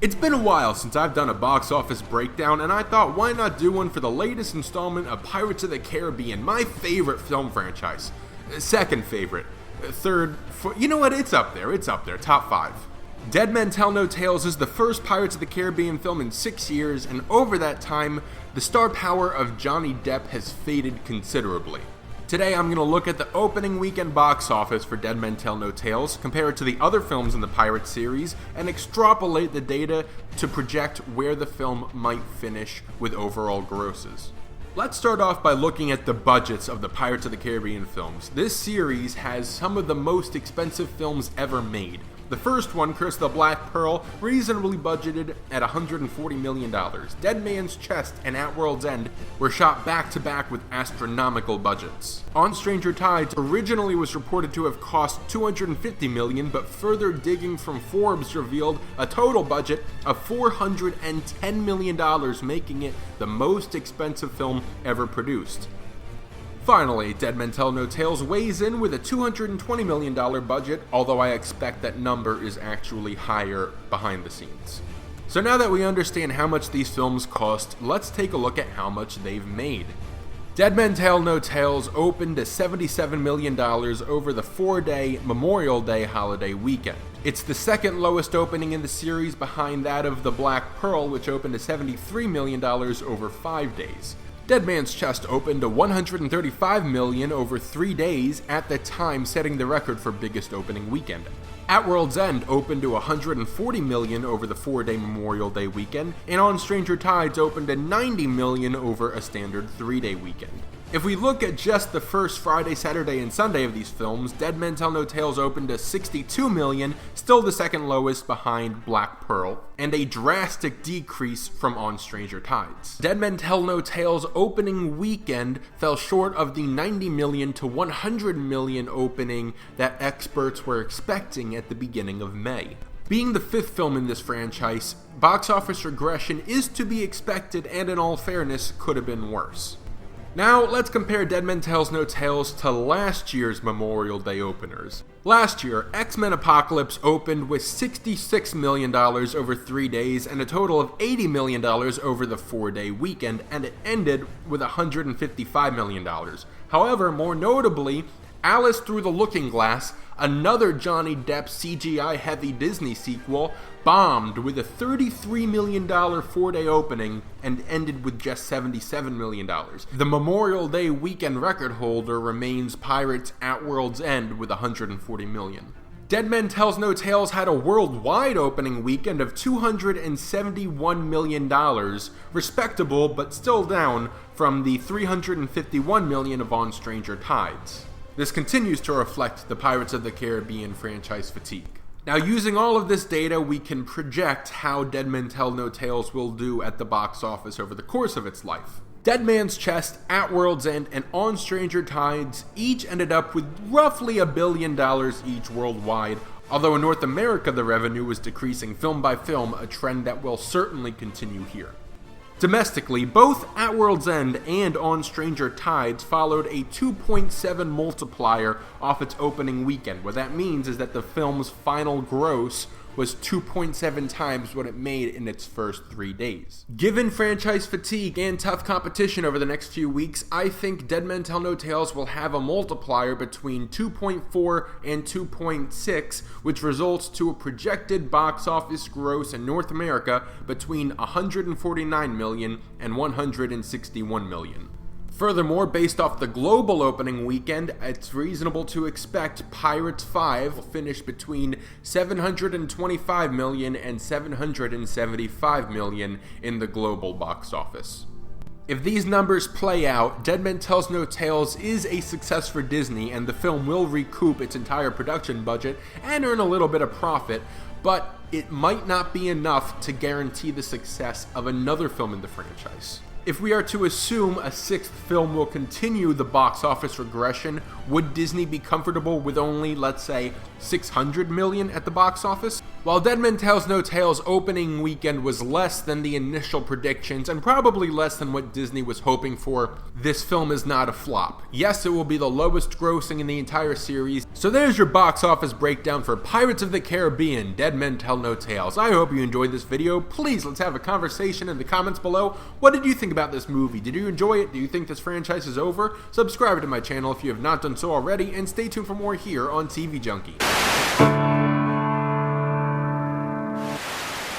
It's been a while since I've done a box office breakdown, and I thought why not do one for the latest installment of Pirates of the Caribbean, my favorite film franchise. Second favorite. Third, you know what, it's up there, top 5. Dead Men Tell No Tales is the first Pirates of the Caribbean film in 6 years, and over that time, the star power of Johnny Depp has faded considerably. Today I'm going to look at the opening weekend box office for Dead Men Tell No Tales, compare it to the other films in the Pirates series, and extrapolate the data to project where the film might finish with overall grosses. Let's start off by looking at the budgets of the Pirates of the Caribbean films. This series has some of the most expensive films ever made. The first one, Curse of the Black Pearl, reasonably budgeted at $140 million. Dead Man's Chest and At World's End were shot back-to-back with astronomical budgets. On Stranger Tides originally was reported to have cost $250 million, but further digging from Forbes revealed a total budget of $410 million, making it the most expensive film ever produced. Finally, Dead Men Tell No Tales weighs in with a $220 million budget, although I expect that number is actually higher behind the scenes. So now that we understand how much these films cost, let's take a look at how much they've made. Dead Men Tell No Tales opened to $77 million over the 4-day Memorial Day holiday weekend. It's the second lowest opening in the series behind that of The Black Pearl, which opened to $73 million over 5 days. Dead Man's Chest opened to $135 million over 3 days, at the time setting the record for biggest opening weekend. At World's End opened to $140 million over the 4-day Memorial Day weekend, and On Stranger Tides opened to $90 million over a standard 3-day weekend. If we look at just the first Friday, Saturday, and Sunday of these films, Dead Men Tell No Tales opened to $62 million, still the second lowest behind Black Pearl, and a drastic decrease from On Stranger Tides. Dead Men Tell No Tales opening weekend fell short of the $90 million to $100 million opening that experts were expecting at the beginning of May. Being the 5th film in this franchise, box office regression is to be expected, and in all fairness, could have been worse. Now, let's compare Dead Men Tell No Tales to last year's Memorial Day openers. Last year, X-Men Apocalypse opened with $66 million over 3 days and a total of $80 million over the 4-day weekend, and it ended with $155 million. However, more notably, Alice Through the Looking Glass, another Johnny Depp CGI-heavy Disney sequel, bombed with a $33 million 4-day opening and ended with just $77 million. The Memorial Day weekend record holder remains Pirates At World's End with $140 million. Dead Men Tell No Tales had a worldwide opening weekend of $271 million, respectable but still down from the $351 million of On Stranger Tides. This continues to reflect the Pirates of the Caribbean franchise fatigue. Now, using all of this data, we can project how Dead Men Tell No Tales will do at the box office over the course of its life. Dead Man's Chest, At World's End, and On Stranger Tides each ended up with roughly $1 billion each worldwide, although in North America the revenue was decreasing film by film, a trend that will certainly continue here. Domestically, both At World's End and On Stranger Tides followed a 2.7 multiplier off its opening weekend. What that means is that the film's final gross was 2.7 times what it made in its first 3 days. Given franchise fatigue and tough competition over the next few weeks, I think Dead Men Tell No Tales will have a multiplier between 2.4 and 2.6, which results to a projected box office gross in North America between $149 million and $161 million. Furthermore, based off the global opening weekend, it's reasonable to expect Pirates 5 will finish between $725 million and $775 million in the global box office. If these numbers play out, Dead Men Tell No Tales is a success for Disney, and the film will recoup its entire production budget and earn a little bit of profit, but it might not be enough to guarantee the success of another film in the franchise. If we are to assume a 6th film will continue the box office regression, would Disney be comfortable with only, let's say, $600 million at the box office? While Dead Men Tells No Tales opening weekend was less than the initial predictions and probably less than what Disney was hoping for, this film is not a flop. Yes, it will be the lowest grossing in the entire series. So there's your box office breakdown for Pirates of the Caribbean, Dead Men Tell No Tales. I hope you enjoyed this video. Please, let's have a conversation in the comments below. What did you think about this movie? Did you enjoy it? Do you think this franchise is over? Subscribe to my channel if you have not done so already, and stay tuned for more here on TV Junkie.